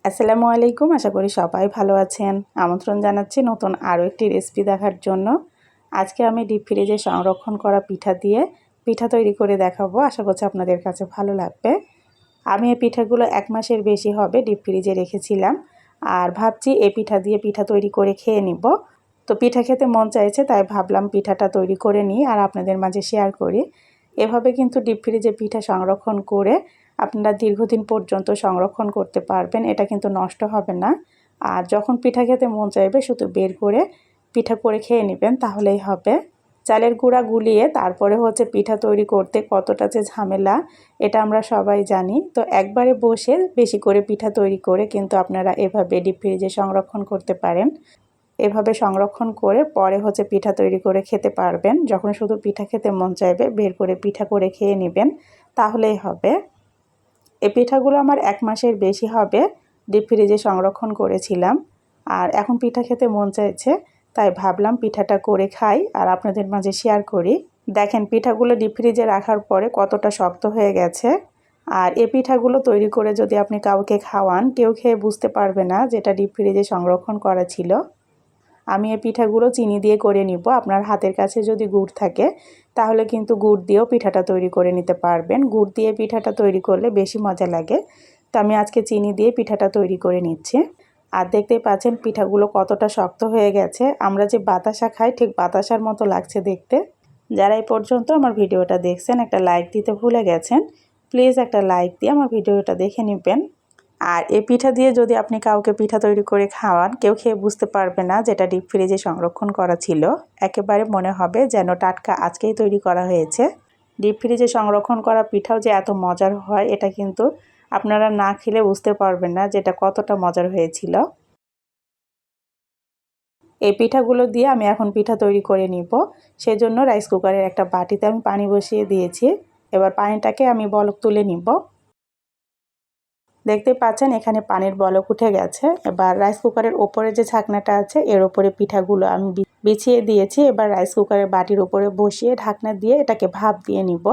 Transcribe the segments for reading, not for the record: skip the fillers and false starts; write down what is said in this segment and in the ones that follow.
আসসালামু আলাইকুম। আশা করি সবাই ভালো আছেন। আমন্ত্রণ জানাচ্ছি নতুন আরও একটি রেসিপি দেখার জন্য। আজকে আমি ডিপ ফ্রিজে সংরক্ষণ করা পিঠা দিয়ে পিঠা তৈরি করে দেখাবো। আশা করছি আপনাদের কাছে ভালো লাগবে। আমি এই পিঠাগুলো 1 মাসের বেশি হবে ডিপ ফ্রিজে রেখেছিলাম। আর ভাবছি এই পিঠা দিয়ে পিঠা তৈরি করে খেয়ে নিব। তো পিঠা খেতে মন চাইছে, তাই ভাবলাম পিঠাটা তৈরি করে নিই আর আপনাদের মাঝে শেয়ার করি। এভাবে কিন্তু ডিপ ফ্রিজে পিঠা সংরক্ষণ করে আপনারা দীর্ঘদিন পর্যন্ত সংরক্ষণ করতে পারবেন। এটা কিন্তু নষ্ট হবে না। আর যখন পিঠা খেতে মন চাইবে শুধু বের করে পিঠা করে খেয়ে নেবেন, তাহলেই হবে। চালের গুঁড়া গুলিয়ে তারপরে পিঠা তৈরি করতে কতটা যে ঝামেলা, এটা আমরা সবাই জানি। তো একবারে বসে বেশি করে পিঠা তৈরি করে কিন্তু আপনারা এভাবে ডিপ ফ্রিজে সংরক্ষণ করতে পারেন। এভাবে সংরক্ষণ করে পরে পিঠা তৈরি করে খেতে পারবেন। যখন শুধু পিঠা খেতে মন চাইবে বের করে পিঠা করে খেয়ে নেবেন, তাহলেই হবে। এই পিঠাগুলো আমার 1 মাসের বেশি হবে ডিপ ফ্রিজে সংরক্ষণ করেছিলাম। আর এখন পিঠা খেতে মন চাইছে, তাই ভাবলাম পিঠাটা করে খাই আর আপনাদের মাঝে শেয়ার করি। দেখেন পিঠাগুলো ডিপ ফ্রিজে রাখার পরে কতটা শক্ত হয়ে গেছে। আর এই পিঠাগুলো তৈরি করে যদি আপনি কাউকে খাওয়ান, কেউ খেয়ে বুঝতে পারবে না যেটা ডিপ ফ্রিজে সংরক্ষণ করা ছিল। আমি এই পিঠাগুলো চিনি দিয়ে করে নিব। আপনার হাতের কাছে যদি গুড় থাকে তাহলে কিন্তু গুড় দিয়েও পিঠাটা তৈরি করে নিতে পারবেন। গুড় দিয়ে পিঠাটা তৈরি করলে বেশি মজা লাগে। তো আমি আজকে চিনি দিয়ে পিঠাটা তৈরি করে নিচ্ছি। আর দেখতেই পাচ্ছেন পিঠাগুলো কতটা শক্ত হয়ে গেছে। আমরা যে বাতাসা খাই ঠিক বাতাসার মতো লাগছে দেখতে। যারা এই পর্যন্ত আমার ভিডিওটা দেখছেন একটা লাইক দিতে ভুলে গেছেন, প্লিজ একটা লাইক দিয়ে আমার ভিডিওটা দেখে নেবেন। আর এই পিঠা দিয়ে যদি আপনি কাউকে পিঠা তৈরি করে খাওয়ান, কেউ খেয়ে বুঝতে পারবে না যেটা ডিপ ফ্রিজে সংরক্ষণ করা ছিল। একেবারে মনে হবে যেন টাটকা আজকেই তৈরি করা হয়েছে। ডিপ ফ্রিজে সংরক্ষণ করা পিঠাও যে এত মজার হয়, এটা কিন্তু আপনারা না খেলে বুঝতে পারবেন না যেটা কতটা মজার হয়েছিল। এই পিঠাগুলো দিয়ে আমি এখন পিঠা তৈরি করে নিব। সেজন্য রাইস কুকারের একটা বাটিতে আমি পানি বসিয়ে দিয়েছি। এবার পানিটাকে আমি বলক তুলে নিব। দেখতে পাচ্ছেন এখানে পানির বলক উঠে গেছে। এবার রাইস কুকারের ওপরে যে ছাকনাটা আছে এর ওপরে পিঠাগুলো আমি বিছিয়ে দিয়েছি। এবার রাইস কুকারের বাটির উপরে বসিয়ে ঢাকনা দিয়ে এটাকে ভাপ দিয়ে নিব।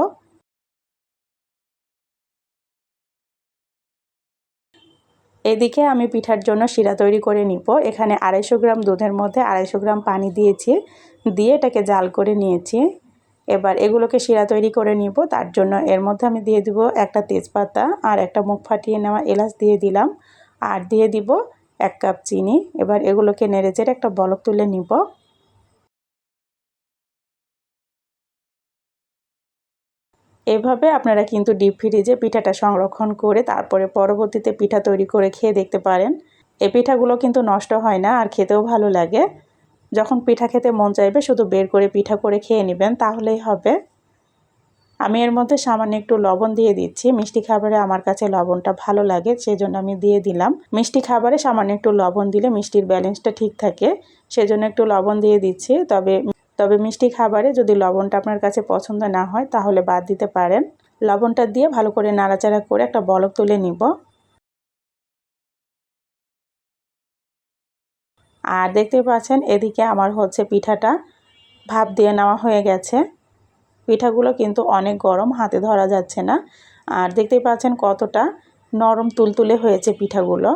এদিকে আমি পিঠার জন্য শিরা তৈরি করে নিব। এখানে 250 গ্রাম দুধের মধ্যে 250 গ্রাম পানি দিয়েছি, দিয়ে এটাকে জাল করে নিয়েছি। এবার এগুলোকে শিরা তৈরি করে নিব। তার জন্য এর মধ্যে আমি দিয়ে দিব একটা তেজপাতা আর একটা মুখ ফাটিয়ে নেওয়া এলাচ দিয়ে দিলাম, আর দিয়ে দিব 1 কাপ চিনি। এবার এগুলোকে নেড়েচেড়ে একটা বলক তুলে নিব। এভাবে আপনারা কিন্তু ডিপ ফ্রিজে পিঠাটা সংরক্ষণ করে তারপরে পরবর্তীতে পিঠা তৈরি করে খেয়ে দেখতে পারেন। এই পিঠাগুলো কিন্তু নষ্ট হয় না আর খেতেও ভালো লাগে। যখন পিঠা খেতে মন চাইবে শুধু বের করে পিঠা করে খেয়ে নেবেন, তাহলেই হবে। আমি এর মধ্যে সামান্য একটু লবণ দিয়ে দিচ্ছি। মিষ্টি খাবারে আমার কাছে লবণটা ভালো লাগে, সেজন্য আমি দিয়ে দিলাম। মিষ্টি খাবারে সামান্য একটু লবণ দিলে মিষ্টির ব্যালেন্সটা ঠিক থাকে, সেজন্য একটু লবণ দিয়ে দিচ্ছি। তবে মিষ্টি খাবারে যদি লবণটা আপনার কাছে পছন্দ না হয় তাহলে বাদ দিতে পারেন। লবণটা দিয়ে ভালো করে নাড়াচাড়া করে একটা বলক তুলে নিব। আর দেখতে পাচ্ছেন এদিকে আমার পিঠাটা ভাপ দিয়ে নেওয়া হয়ে গেছে। পিঠাগুলো কিন্তু অনেক গরম, হাতে ধরা যাচ্ছে না। আর দেখতেই পাচ্ছেন কতটা নরম তুলতুলে হয়েছে পিঠাগুলো।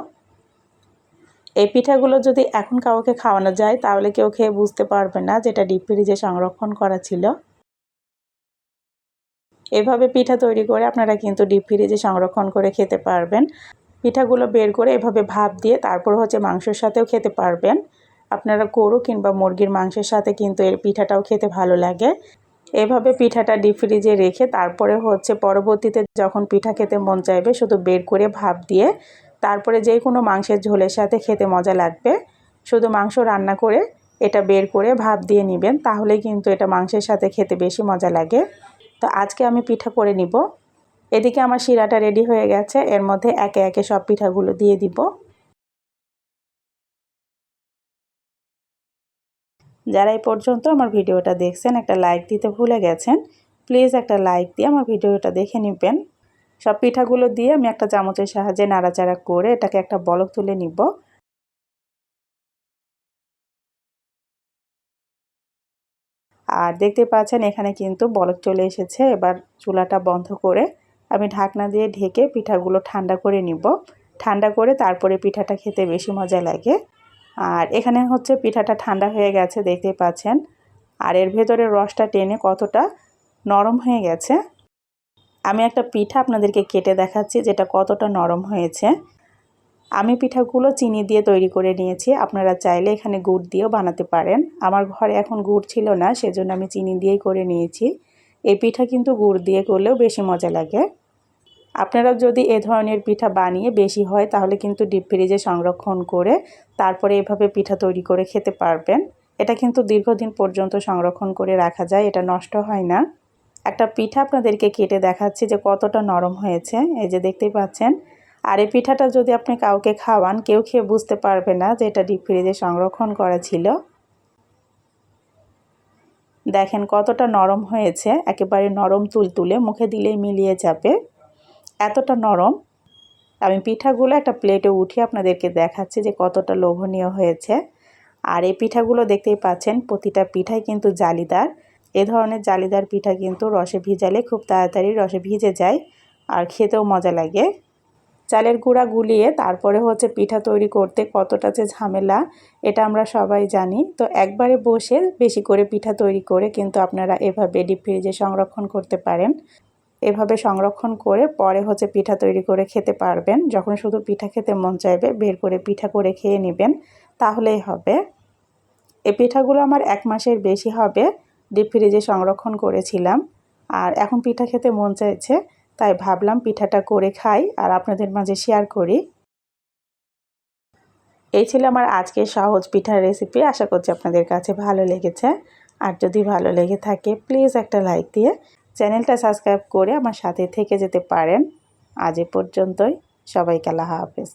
এই পিঠাগুলো যদি এখন কাউকে খাওয়ানো যায় তাহলে কেউ খেয়ে বুঝতে পারবে না যেটা ডিপ ফ্রিজে সংরক্ষণ করা ছিল। এভাবে পিঠা তৈরি করে আপনারা কিন্তু ডিপ ফ্রিজে সংরক্ষণ করে খেতে পারবেন। পিঠাগুলো বের করে এভাবে ভাপ দিয়ে তারপর মাংসের সাথেও খেতে পারবেন। আপনারা গরু কিংবা মুরগির মাংসের সাথে কিন্তু এর পিঠাটাও খেতে ভালো লাগে। এভাবে পিঠাটা ডিপ ফ্রিজে রেখে তারপরে পরবর্তীতে যখন পিঠা খেতে মন চাইবে শুধু বের করে ভাপ দিয়ে তারপরে যে কোনো মাংসের ঝোলের সাথে খেতে মজা লাগবে। শুধু মাংস রান্না করে এটা বের করে ভাপ দিয়ে নেবেন, তাহলেই কিন্তু এটা মাংসের সাথে খেতে বেশি মজা লাগে। তো আজকে আমি পিঠা করে নিব। এদিকে আমার শিরাটা রেডি হয়ে গেছে, এর মধ্যে একে একে সব পিঠাগুলো দিয়ে দিব। যারা এই পর্যন্ত আমার ভিডিওটা দেখছেন একটা লাইক দিতে ভুলে গেছেন, প্লিজ একটা লাইক দিয়ে আমার ভিডিওটা দেখে নেবেন। সব পিঠাগুলো দিয়ে আমি একটা চামচের সাহায্যে নাড়াচাড়া করে এটাকে একটা বলক তুলে নিব। আর দেখতে পাচ্ছেন এখানে কিন্তু বলক চলে এসেছে। এবার চুলাটা বন্ধ করে আমি ঢাকনা দিয়ে ঢেকে পিঠাগুলো ঠান্ডা করে নিব। ঠান্ডা করে তারপরে পিঠাটা খেতে বেশি মজা লাগে। আর এখানে হচ্ছে পিঠাটা ঠান্ডা হয়ে গেছে, দেখতেই পাচ্ছেন। আর এর ভেতরে রসটা টেনে কতটা নরম হয়ে গেছে। আমি একটা পিঠা আপনাদেরকে কেটে দেখাচ্ছি যেটা কতটা নরম হয়েছে। আমি পিঠাগুলো চিনি দিয়ে তৈরি করে নিয়েছি, আপনারা চাইলে এখানে গুড় দিয়েও বানাতে পারেন। আমার ঘরে এখন গুড় ছিল না, সেজন্য আমি চিনি দিয়েই করে নিয়েছি। এই পিঠা কিন্তু গুড় দিয়ে করলেও বেশি মজা লাগে। আপনারা যদি এ ধরনের পিঠা বানিয়ে বেশি হয় তাহলে কিন্তু ডিপ ফ্রিজে সংরক্ষণ করে তারপরে এভাবে পিঠা তৈরি করে খেতে পারবেন। এটা কিন্তু দীর্ঘদিন পর্যন্ত সংরক্ষণ করে রাখা যায়, এটা নষ্ট হয় না। একটা পিঠা আপনাদেরকে কেটে দেখাচ্ছি যে কতটা নরম হয়েছে, এই যে দেখতেই পাচ্ছেন। আর এই পিঠাটা যদি আপনি কাউকে খাওয়ান, কেউ খেয়ে বুঝতে পারবে না যে এটা ডিপ ফ্রিজে সংরক্ষণ করা ছিল। দেখেন কতটা নরম হয়েছে, একেবারে নরম তুলতুলে, মুখে দিলেই মিলিয়ে যাবে, এতটা নরম। আমি পিঠাগুলো একটা প্লেটে উঠিয়ে আপনাদেরকে দেখাচ্ছি যে কতটা লোভনীয় হয়েছে। আর এই পিঠাগুলো দেখতেই পাচ্ছেন, প্রতিটা পিঠাই কিন্তু জালিদার। এ ধরনের জালিদার পিঠা কিন্তু রসে ভিজালে খুব তাড়াতাড়ি রসে ভিজে যায় আর খেতেও মজা লাগে। চালের গুঁড়া গুলিয়ে তারপরে হচ্ছে পিঠা তৈরি করতে কতটা যে ঝামেলা, এটা আমরা সবাই জানি। তো একবারে বসে বেশি করে পিঠা তৈরি করে কিন্তু আপনারা এভাবে ডিপ ফ্রিজে সংরক্ষণ করতে পারেন। এভাবে সংরক্ষণ করে পরে হচ্ছে পিঠা তৈরি করে খেতে পারবেন। যখন শুধু পিঠা খেতে মন চাইবে বের করে পিঠা করে খেয়ে নেবেন, তাহলেই হবে। এই পিঠাগুলো আমার 1 মাসের বেশি হবে ডিপ ফ্রিজে সংরক্ষণ করেছিলাম। আর এখন পিঠা খেতে মন চাইছে, তাই ভাবলাম পিঠাটা করে খাই আর আপনাদের মাঝে শেয়ার করি। এই ছিল আমার আজকের সহজ পিঠার রেসিপি। আশা করছি আপনাদের কাছে ভালো লেগেছে। আর যদি ভালো লেগে থাকে প্লিজ একটা লাইক দিয়ে চ্যানেলটা সাবস্ক্রাইব করে আমার সাথে থেকে যেতে পারেন। আজ এ পর্যন্তই, সবাইকে আল্লাহ হাফেজ।